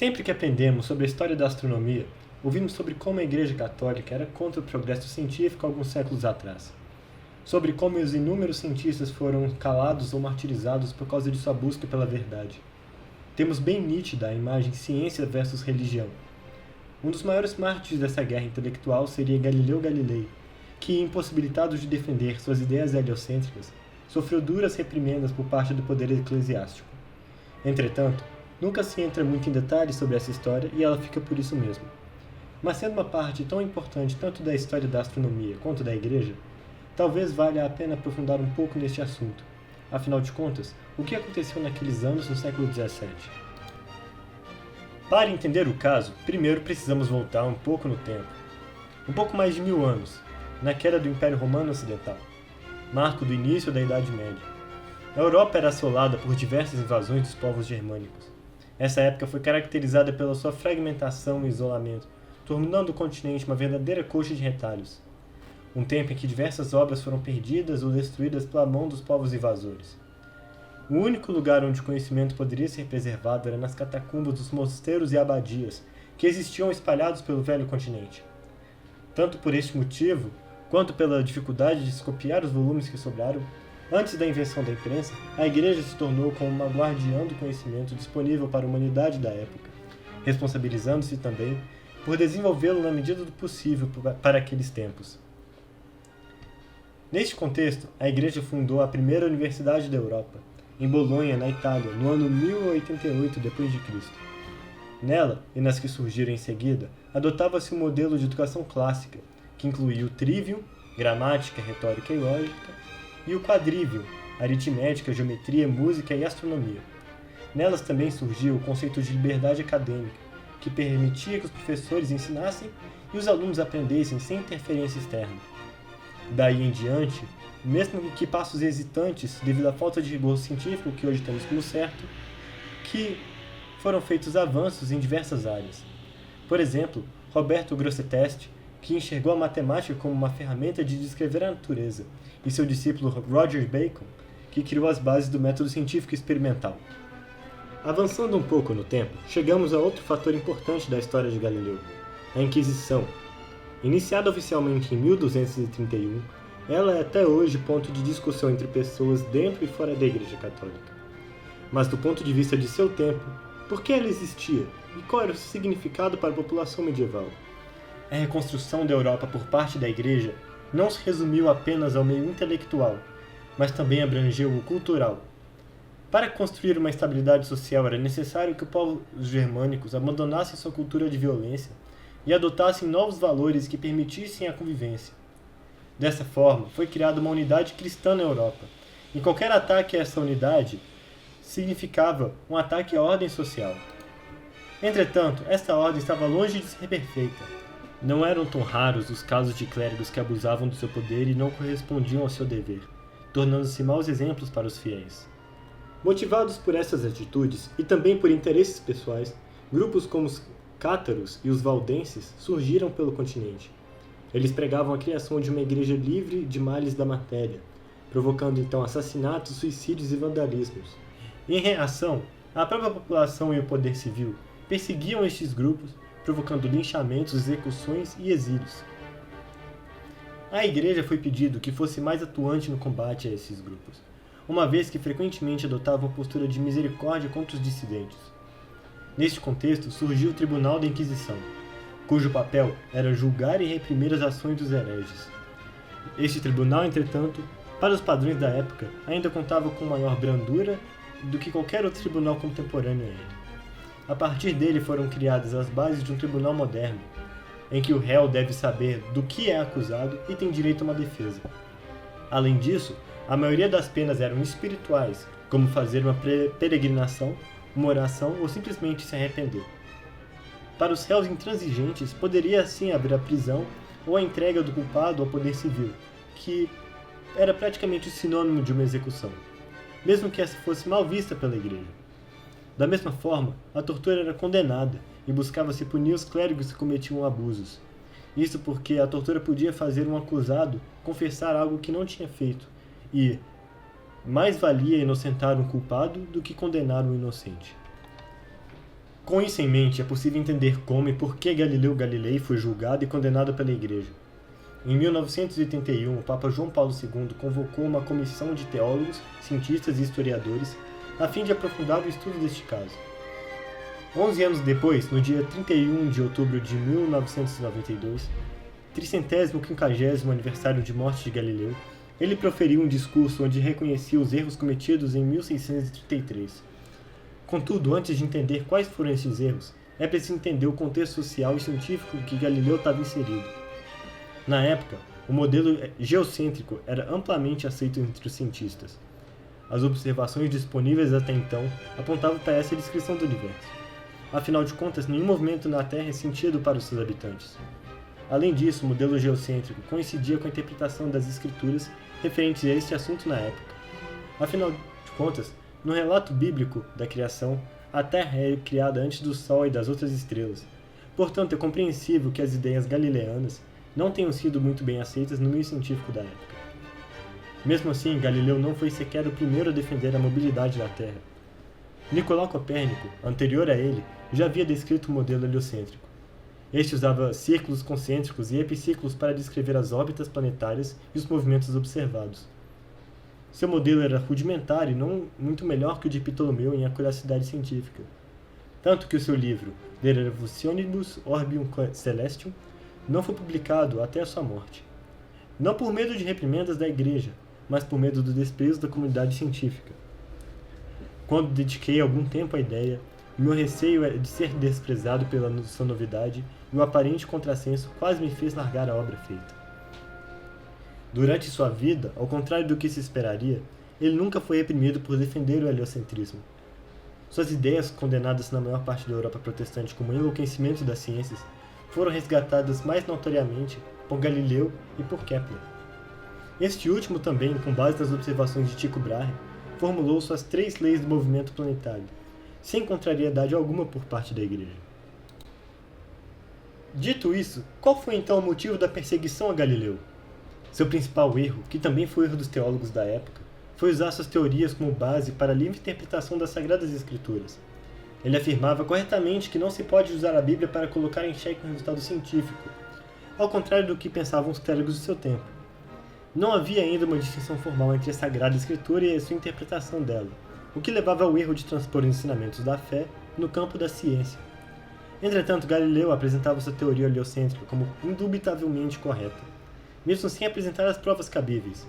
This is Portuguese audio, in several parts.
Sempre que aprendemos sobre a história da astronomia, ouvimos sobre como a Igreja Católica era contra o progresso científico alguns séculos atrás. Sobre como os inúmeros cientistas foram calados ou martirizados por causa de sua busca pela verdade. Temos bem nítida a imagem ciência versus religião. Um dos maiores mártires dessa guerra intelectual seria Galileu Galilei, que, impossibilitado de defender suas ideias heliocêntricas, sofreu duras reprimendas por parte do poder eclesiástico. Entretanto, nunca se entra muito em detalhes sobre essa história e ela fica por isso mesmo. Mas sendo uma parte tão importante tanto da história da astronomia quanto da Igreja, talvez valha a pena aprofundar um pouco neste assunto. Afinal de contas, o que aconteceu naqueles anos no século XVII? Para entender o caso, primeiro precisamos voltar um pouco no tempo. Um pouco mais de 1000 anos, na queda do Império Romano Ocidental, marco do início da Idade Média. A Europa era assolada por diversas invasões dos povos germânicos. Essa época foi caracterizada pela sua fragmentação e isolamento, tornando o continente uma verdadeira coxa de retalhos. Um tempo em que diversas obras foram perdidas ou destruídas pela mão dos povos invasores. O único lugar onde o conhecimento poderia ser preservado era nas catacumbas dos mosteiros e abadias, que existiam espalhados pelo velho continente. Tanto por este motivo, quanto pela dificuldade de se copiar os volumes que sobraram, antes da invenção da imprensa, a Igreja se tornou como uma guardiã do conhecimento disponível para a humanidade da época, responsabilizando-se também por desenvolvê-lo na medida do possível para aqueles tempos. Neste contexto, a Igreja fundou a primeira universidade da Europa, em Bolonha, na Itália, no ano 1088 d.C. Nela, e nas que surgiram em seguida, adotava-se um modelo de educação clássica, que incluía o trivium, gramática, retórica e lógica, e o quadrivium, aritmética, geometria, música e astronomia. Nelas também surgiu o conceito de liberdade acadêmica, que permitia que os professores ensinassem e os alunos aprendessem sem interferência externa. Daí em diante, mesmo que passos hesitantes devido à falta de rigor científico que hoje temos como certo, que foram feitos avanços em diversas áreas. Por exemplo, Roberto Grosseteste, que enxergou a matemática como uma ferramenta de descrever a natureza, e seu discípulo Roger Bacon, que criou as bases do método científico experimental. Avançando um pouco no tempo, chegamos a outro fator importante da história de Galileu, a Inquisição. Iniciada oficialmente em 1231, ela é até hoje ponto de discussão entre pessoas dentro e fora da Igreja Católica. Mas do ponto de vista de seu tempo, por que ela existia e qual era o significado para a população medieval? A reconstrução da Europa por parte da Igreja não se resumiu apenas ao meio intelectual, mas também abrangeu o cultural. Para construir uma estabilidade social era necessário que os povos germânicos abandonassem sua cultura de violência e adotassem novos valores que permitissem a convivência. Dessa forma, foi criada uma unidade cristã na Europa, e qualquer ataque a essa unidade significava um ataque à ordem social. Entretanto, esta ordem estava longe de ser perfeita. Não eram tão raros os casos de clérigos que abusavam do seu poder e não correspondiam ao seu dever, tornando-se maus exemplos para os fiéis. Motivados por essas atitudes e também por interesses pessoais, grupos como os cátaros e os valdenses surgiram pelo continente. Eles pregavam a criação de uma igreja livre de males da matéria, provocando então assassinatos, suicídios e vandalismos. Em reação, a própria população e o poder civil perseguiam estes grupos, provocando linchamentos, execuções e exílios. A igreja foi pedido que fosse mais atuante no combate a esses grupos, uma vez que frequentemente adotava uma postura de misericórdia contra os dissidentes. Neste contexto surgiu o Tribunal da Inquisição, cujo papel era julgar e reprimir as ações dos hereges. Este tribunal, entretanto, para os padrões da época, ainda contava com maior brandura do que qualquer outro tribunal contemporâneo a ele. A partir dele foram criadas as bases de um tribunal moderno, em que o réu deve saber do que é acusado e tem direito a uma defesa. Além disso, a maioria das penas eram espirituais, como fazer uma peregrinação, uma oração ou simplesmente se arrepender. Para os réus intransigentes, poderia assim haver a prisão ou a entrega do culpado ao poder civil, que era praticamente sinônimo de uma execução, mesmo que essa fosse mal vista pela igreja. Da mesma forma, a tortura era condenada e buscava-se punir os clérigos que cometiam abusos. Isso porque a tortura podia fazer um acusado confessar algo que não tinha feito, e mais valia inocentar um culpado do que condenar um inocente. Com isso em mente, é possível entender como e por que Galileu Galilei foi julgado e condenado pela Igreja. Em 1981, o Papa João Paulo II convocou uma comissão de teólogos, cientistas e historiadores a fim de aprofundar o estudo deste caso. 11 anos depois, no dia 31 de outubro de 1992, 350º aniversário de morte de Galileu, ele proferiu um discurso onde reconhecia os erros cometidos em 1633. Contudo, antes de entender quais foram esses erros, é preciso entender o contexto social e científico em que Galileu estava inserido. Na época, o modelo geocêntrico era amplamente aceito entre os cientistas. As observações disponíveis até então apontavam para essa descrição do universo. Afinal de contas, nenhum movimento na Terra é sentido para os seus habitantes. Além disso, o modelo geocêntrico coincidia com a interpretação das escrituras referentes a este assunto na época. Afinal de contas, no relato bíblico da criação, a Terra é criada antes do Sol e das outras estrelas. Portanto, é compreensível que as ideias galileanas não tenham sido muito bem aceitas no meio científico da época. Mesmo assim, Galileu não foi sequer o primeiro a defender a mobilidade da Terra. Nicolau Copérnico, anterior a ele, já havia descrito o modelo heliocêntrico. Este usava círculos concêntricos e epiciclos para descrever as órbitas planetárias e os movimentos observados. Seu modelo era rudimentar e não muito melhor que o de Ptolomeu em acuracidade científica. Tanto que o seu livro De Revolutionibus Orbium Celestium não foi publicado até a sua morte. Não por medo de reprimendas da Igreja, mas por medo do desprezo da comunidade científica. Quando dediquei algum tempo à ideia, meu receio de ser desprezado pela sua novidade e o aparente contrassenso quase me fez largar a obra feita. Durante sua vida, ao contrário do que se esperaria, ele nunca foi reprimido por defender o heliocentrismo. Suas ideias, condenadas na maior parte da Europa protestante como enlouquecimento das ciências, foram resgatadas mais notoriamente por Galileu e por Kepler. Este último também, com base nas observações de Tycho Brahe, formulou suas 3 leis do movimento planetário, sem contrariedade alguma por parte da Igreja. Dito isso, qual foi então o motivo da perseguição a Galileu? Seu principal erro, que também foi o erro dos teólogos da época, foi usar suas teorias como base para a livre interpretação das Sagradas Escrituras. Ele afirmava corretamente que não se pode usar a Bíblia para colocar em xeque um resultado científico, ao contrário do que pensavam os teólogos do seu tempo. Não havia ainda uma distinção formal entre a Sagrada Escritura e a sua interpretação dela, o que levava ao erro de transpor os ensinamentos da fé no campo da ciência. Entretanto, Galileu apresentava sua teoria heliocêntrica como indubitavelmente correta, mesmo sem apresentar as provas cabíveis.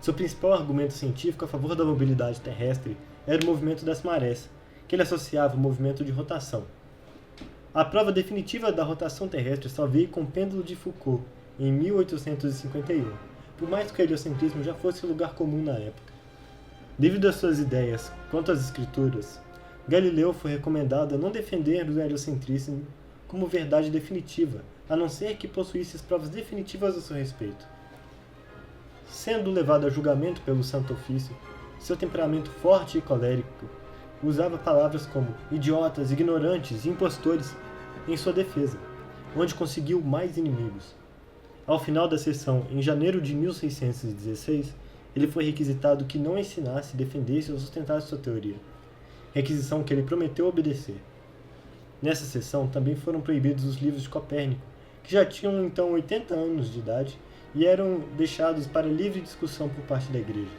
Seu principal argumento científico a favor da mobilidade terrestre era o movimento das marés, que ele associava ao movimento de rotação. A prova definitiva da rotação terrestre só veio com o pêndulo de Foucault, em 1851, por mais que o heliocentrismo já fosse lugar comum na época. Devido às suas ideias quanto às escrituras, Galileu foi recomendado a não defender o heliocentrismo como verdade definitiva, a não ser que possuísse as provas definitivas a seu respeito. Sendo levado a julgamento pelo Santo Ofício, seu temperamento forte e colérico usava palavras como idiotas, ignorantes e impostores em sua defesa, onde conseguiu mais inimigos. Ao final da sessão, em janeiro de 1616, ele foi requisitado que não ensinasse, defendesse ou sustentasse sua teoria, requisição que ele prometeu obedecer. Nessa sessão também foram proibidos os livros de Copérnico, que já tinham então 80 anos de idade e eram deixados para livre discussão por parte da Igreja.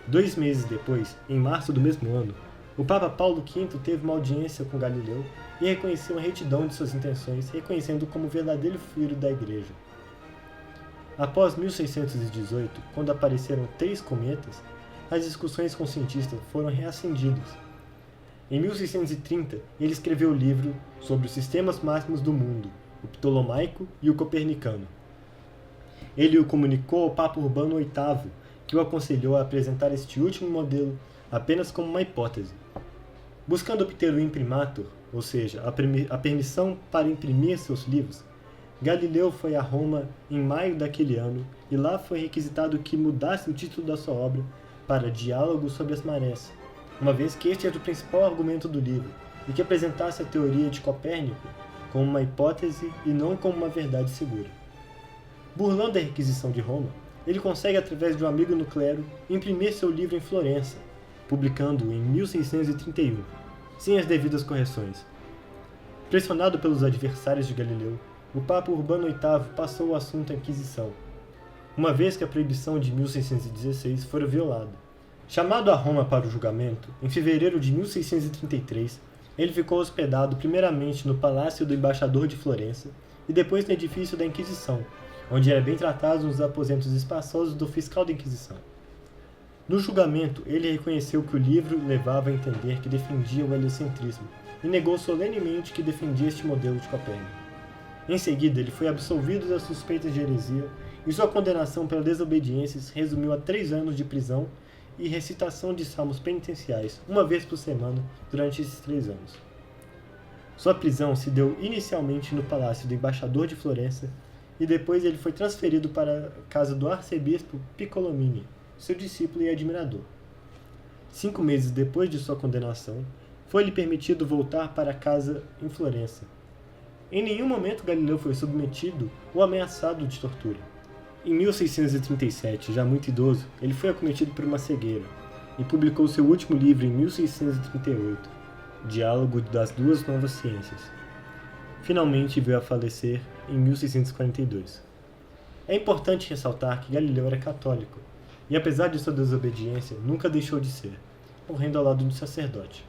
2 meses depois, em março do mesmo ano, o Papa Paulo V teve uma audiência com Galileu e reconheceu a retidão de suas intenções, reconhecendo-o como verdadeiro filho da Igreja. Após 1618, quando apareceram 3 cometas, as discussões com cientistas foram reacendidas. Em 1630, ele escreveu o livro sobre os sistemas máximos do mundo, o Ptolomaico e o Copernicano. Ele o comunicou ao Papa Urbano VIII, que o aconselhou a apresentar este último modelo apenas como uma hipótese. Buscando obter o imprimatur, ou seja, a permissão para imprimir seus livros, Galileu foi a Roma em maio daquele ano e lá foi requisitado que mudasse o título da sua obra para Diálogo sobre as Marés, uma vez que este era o principal argumento do livro, e que apresentasse a teoria de Copérnico como uma hipótese e não como uma verdade segura. Burlando a requisição de Roma, ele consegue, através de um amigo no clero, imprimir seu livro em Florença, publicando-o em 1631. sem as devidas correções. Pressionado pelos adversários de Galileu, o Papa Urbano VIII passou o assunto à Inquisição, uma vez que a proibição de 1616 fora violada. Chamado a Roma para o julgamento, em fevereiro de 1633, ele ficou hospedado primeiramente no Palácio do Embaixador de Florença e depois no edifício da Inquisição, onde era bem tratado nos aposentos espaçosos do fiscal da Inquisição. No julgamento, ele reconheceu que o livro levava a entender que defendia o heliocentrismo e negou solenemente que defendia este modelo de Copérnico. Em seguida, ele foi absolvido das suspeitas de heresia e sua condenação pela desobediência se resumiu a 3 anos de prisão e recitação de salmos penitenciais, uma vez por semana, durante esses 3 anos. Sua prisão se deu inicialmente no Palácio do Embaixador de Florença e depois ele foi transferido para a casa do arcebispo Piccolomini, seu discípulo e admirador. 5 meses depois de sua condenação, foi-lhe permitido voltar para casa em Florença. Em nenhum momento Galileu foi submetido ou ameaçado de tortura. Em 1637, já muito idoso, ele foi acometido por uma cegueira e publicou seu último livro em 1638, Diálogo das Duas Novas Ciências. Finalmente veio a falecer em 1642. É importante ressaltar que Galileu era católico e, apesar de sua desobediência, nunca deixou de ser, morrendo ao lado do sacerdote.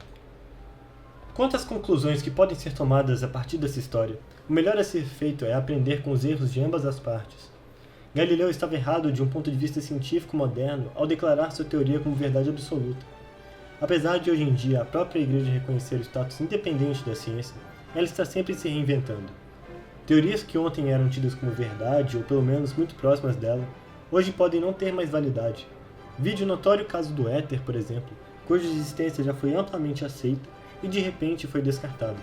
Quanto às conclusões que podem ser tomadas a partir dessa história, o melhor a ser feito é aprender com os erros de ambas as partes. Galileu estava errado de um ponto de vista científico moderno ao declarar sua teoria como verdade absoluta. Apesar de hoje em dia a própria Igreja reconhecer o status independente da ciência, ela está sempre se reinventando. Teorias que ontem eram tidas como verdade, ou pelo menos muito próximas dela, hoje podem não ter mais validade. Vide o notório caso do éter, por exemplo, cuja existência já foi amplamente aceita e de repente foi descartada.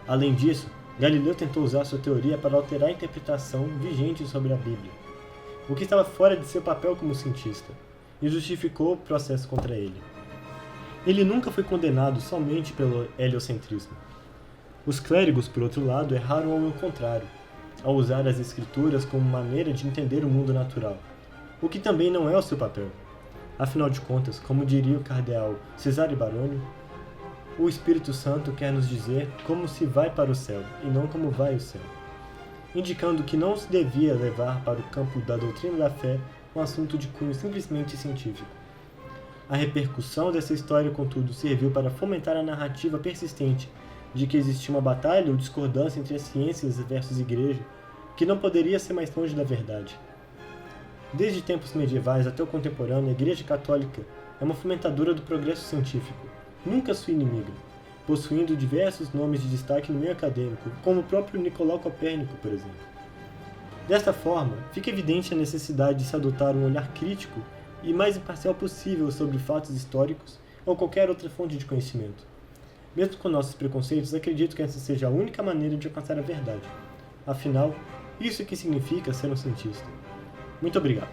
Além disso, Galileu tentou usar sua teoria para alterar a interpretação vigente sobre a Bíblia, o que estava fora de seu papel como cientista, e justificou o processo contra ele. Ele nunca foi condenado somente pelo heliocentrismo. Os clérigos, por outro lado, erraram ao contrário, ao usar as escrituras como maneira de entender o mundo natural, o que também não é o seu papel. Afinal de contas, como diria o cardeal Cesare Baroni, o Espírito Santo quer nos dizer como se vai para o céu e não como vai o céu, indicando que não se devia levar para o campo da doutrina da fé um assunto de cunho simplesmente científico. A repercussão dessa história, contudo, serviu para fomentar a narrativa persistente de que existia uma batalha ou discordância entre as ciências versus igreja, que não poderia ser mais longe da verdade. Desde tempos medievais até o contemporâneo, a Igreja Católica é uma fomentadora do progresso científico, nunca sua inimiga, possuindo diversos nomes de destaque no meio acadêmico, como o próprio Nicolau Copérnico, por exemplo. Desta forma, fica evidente a necessidade de se adotar um olhar crítico e mais imparcial possível sobre fatos históricos ou qualquer outra fonte de conhecimento. Mesmo com nossos preconceitos, acredito que essa seja a única maneira de alcançar a verdade. Afinal, isso é que significa ser um cientista. Muito obrigado.